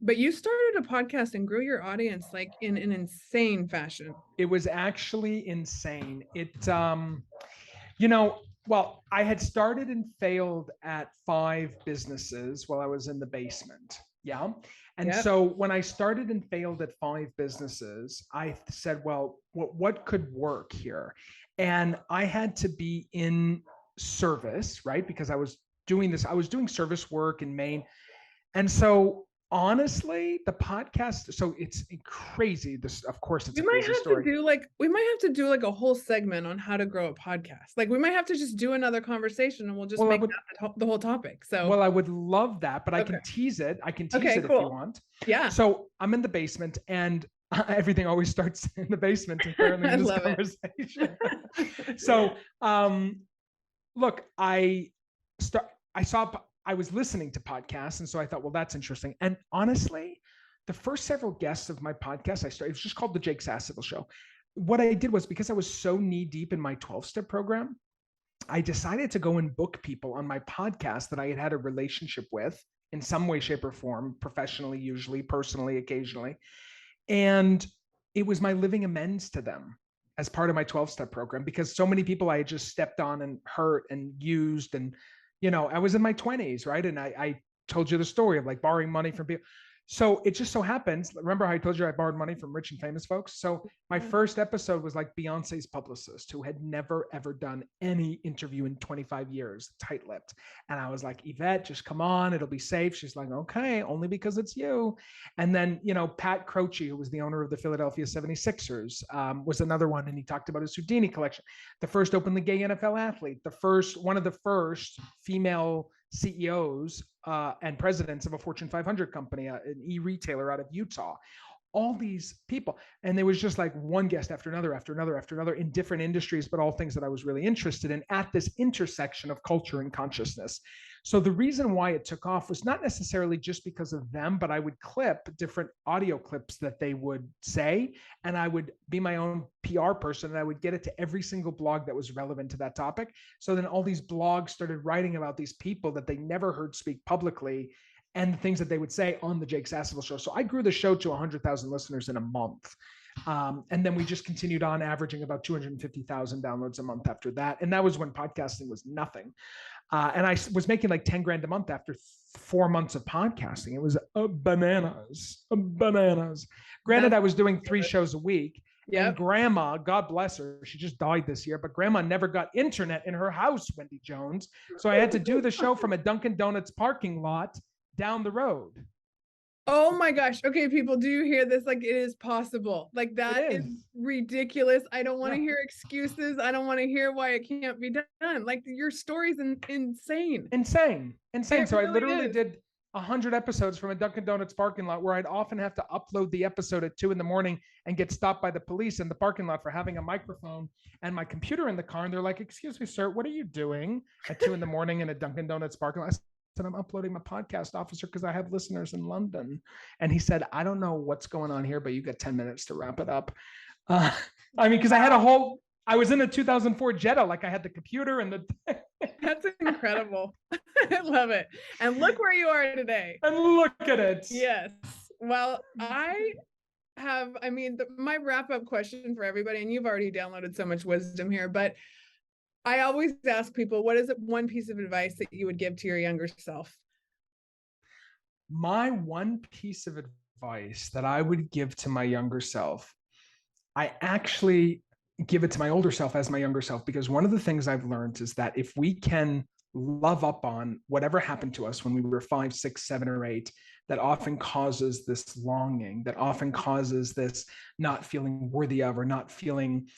Speaker 1: But you started a podcast and grew your audience in an insane fashion.
Speaker 2: It was actually insane. Well, I had started and failed at 5 businesses while I was in the basement. And so when I started and failed at 5 businesses, I said, well, what could work here? And I had to be in service, right? Because I was doing service work in Maine. And so honestly, the podcast, so it's crazy. This, of course, it's a crazy story.
Speaker 1: We might have to do a whole segment on how to grow a podcast. We might have to just do another conversation and we'll just make that the whole topic. So,
Speaker 2: well, I would love that, but I can tease it. I can tease it if you want.
Speaker 1: Yeah.
Speaker 2: So I'm in the basement, and everything always starts in the basement, apparently, in this conversation. So, look, I was listening to podcasts, and so I thought, well, that's interesting. And honestly, the first several guests of my podcast, it was just called the Jake Sasseville Show. What I did was, because I was so knee deep in my 12-step program, I decided to go and book people on my podcast that I had had a relationship with in some way, shape, or form, professionally, usually, personally, occasionally. And it was my living amends to them as part of my 12-step program, because so many people I had just stepped on and hurt and used, and I was in my 20s, right? And I told you the story of like borrowing money from people. So it just so happens, remember how I told you I borrowed money from rich and famous folks? So my first episode was like Beyonce's publicist, who had never, ever done any interview in 25 years, tight-lipped. And I was like, Yvette, just come on, it'll be safe. She's like, okay, only because it's you. And then, Pat Croce, who was the owner of the Philadelphia 76ers, was another one. And he talked about his Houdini collection, the first openly gay NFL athlete, one of the first female CEOs and presidents of a Fortune 500 company, an e-retailer out of Utah, all these people. And there was just like one guest after another, after another, after another in different industries, but all things that I was really interested in at this intersection of culture and consciousness. So the reason why it took off was not necessarily just because of them, but I would clip different audio clips that they would say, and I would be my own PR person, and I would get it to every single blog that was relevant to that topic. So then all these blogs started writing about these people that they never heard speak publicly, and the things that they would say on the Jake Sasseville show. So I grew the show to 100,000 listeners in a month. And then we just continued on averaging about 250,000 downloads a month after that. And that was when podcasting was nothing. And I was making like 10 grand a month after 4 months of podcasting. It was bananas. Granted, I was doing 3 shows a week. Yep. And grandma, God bless her, she just died this year, but grandma never got internet in her house, Wendy Jones. So I had to do the show from a Dunkin' Donuts parking lot down the road.
Speaker 1: Oh my gosh. Okay, people, do you hear this? Like, it is possible. Like, that is ridiculous. I don't want to hear excuses. I don't want to hear why it can't be done. Like, your story's insane.
Speaker 2: Insane. So really I literally did 100 episodes from a Dunkin' Donuts parking lot, where I'd often have to upload the episode at 2 a.m. and get stopped by the police in the parking lot for having a microphone and my computer in the car. And they're like, excuse me, sir, what are you doing at 2 a.m. in a Dunkin' Donuts parking lot? And I'm uploading my podcast, officer, because I have listeners in London. And he said, I don't know what's going on here, but you got 10 minutes to wrap it up. Because I was in a 2004 Jetta, like I had the computer and the.
Speaker 1: That's incredible. I love it. And look where you are today.
Speaker 2: And look at it.
Speaker 1: Yes. Well, my wrap-up question for everybody, and you've already downloaded so much wisdom here, but I always ask people, what is one piece of advice that you would give to your younger self?
Speaker 2: My one piece of advice that I would give to my younger self, I actually give it to my older self as my younger self, because one of the things I've learned is that if we can love up on whatever happened to us when we were 5, 6, 7, or 8, that often causes this longing, that often causes this not feeling worthy of, or not feeling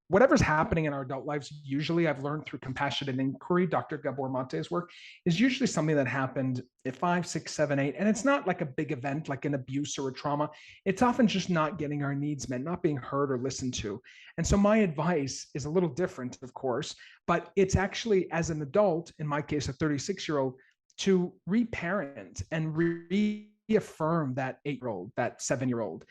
Speaker 2: whatever's happening in our adult lives. Usually I've learned through compassionate inquiry, Dr. Gabor Mate's work, is usually something that happened at 5, 6, 7, 8. And it's not like a big event, like an abuse or a trauma. It's often just not getting our needs met, not being heard or listened to. And so my advice is a little different, of course, but it's actually, as an adult, in my case, a 36-year-old, to reparent and reaffirm that 8-year-old, that 7-year-old,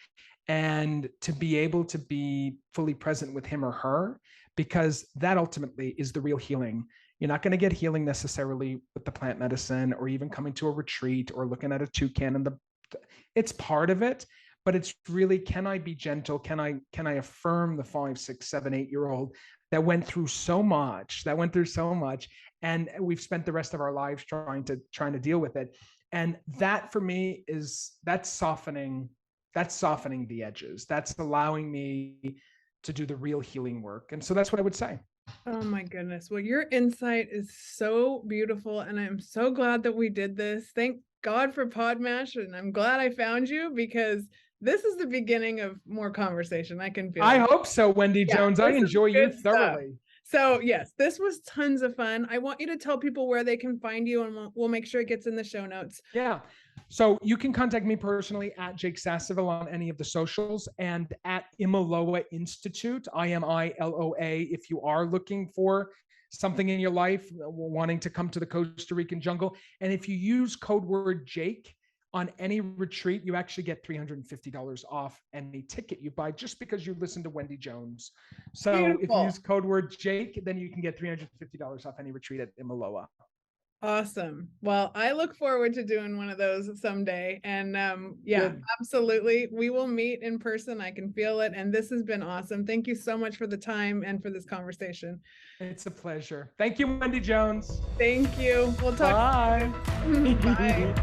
Speaker 2: and to be able to be fully present with him or her, because that ultimately is the real healing. You're not going to get healing necessarily with the plant medicine, or even coming to a retreat, or looking at a toucan. It's part of it, but it's really, can I be gentle? Can I affirm the 5, 6, 7, 8-year-old that went through so much, and we've spent the rest of our lives trying to deal with it. And that for me that's softening the edges. That's allowing me to do the real healing work. And so that's what I would say.
Speaker 1: Oh my goodness. Well, your insight is so beautiful, and I'm so glad that we did this. Thank God for Podmatch, and I'm glad I found you, because this is the beginning of more conversation. I can feel it.
Speaker 2: I hope so, Wendy Jones. I enjoy you thoroughly.
Speaker 1: So yes, this was tons of fun. I want you to tell people where they can find you, and we'll make sure it gets in the show notes.
Speaker 2: Yeah. So you can contact me personally at Jake Sasseville on any of the socials, and at Imiloa Institute, IMILOA, if you are looking for something in your life, wanting to come to the Costa Rican jungle. And if you use code word Jake on any retreat, you actually get $350 off any ticket you buy, just because you listen to Wendy Jones. So Beautiful. If you use code word Jake, then you can get $350 off any retreat at Imiloa.
Speaker 1: Awesome. Well, I look forward to doing one of those someday. And yeah,
Speaker 2: Good.
Speaker 1: absolutely. We will meet in person. I can feel it. And this has been awesome. Thank you so much for the time and for this conversation.
Speaker 2: It's a pleasure. Thank you, Wendy Jones.
Speaker 1: Thank you. We'll talk.
Speaker 2: Bye.
Speaker 1: Bye.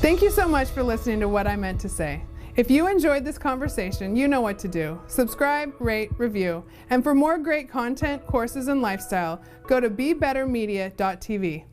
Speaker 1: Thank you so much for listening to What I Meant to Say. If you enjoyed this conversation, you know what to do. Subscribe, rate, review. And for more great content, courses, and lifestyle, go to BeBetterMedia.tv.